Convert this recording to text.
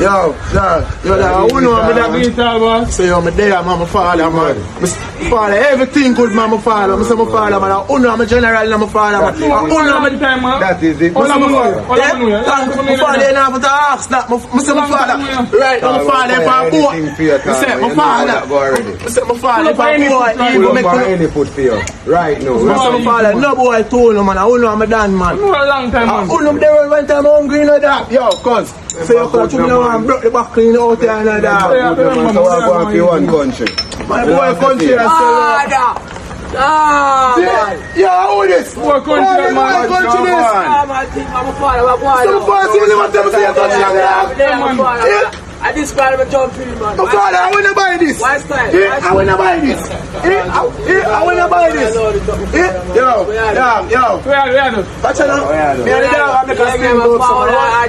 Yo, dog, who know me that? So yo, me there, man, my father, man. My father, everything good, man, my father. I say my father, man. Who know me general, my father, man. Who know me time, man. That is it. My father, you never to ask that. I say my father, right? My father, if I'm boy. I say my father. I say my father, if I'm boy, he will make any foot for you. Right now. I say my father, no boy told him, man. Who know me done, man. For a long time, man. Who know me there one time hungry, you know that? Yo, cuz. So you come to me now and broke the back clean out there and that. So I go up to one country. My boy country and say yeah, who this? What country, man? Country this? I think my father, my boy. So my father, see what them say country. I describe a job for you, man. My father, I wanna buy this. Why style? I wanna buy this. I wanna buy this. Yo. Where are you? Watch out now. Me and the dog, I'm making a steamboat. I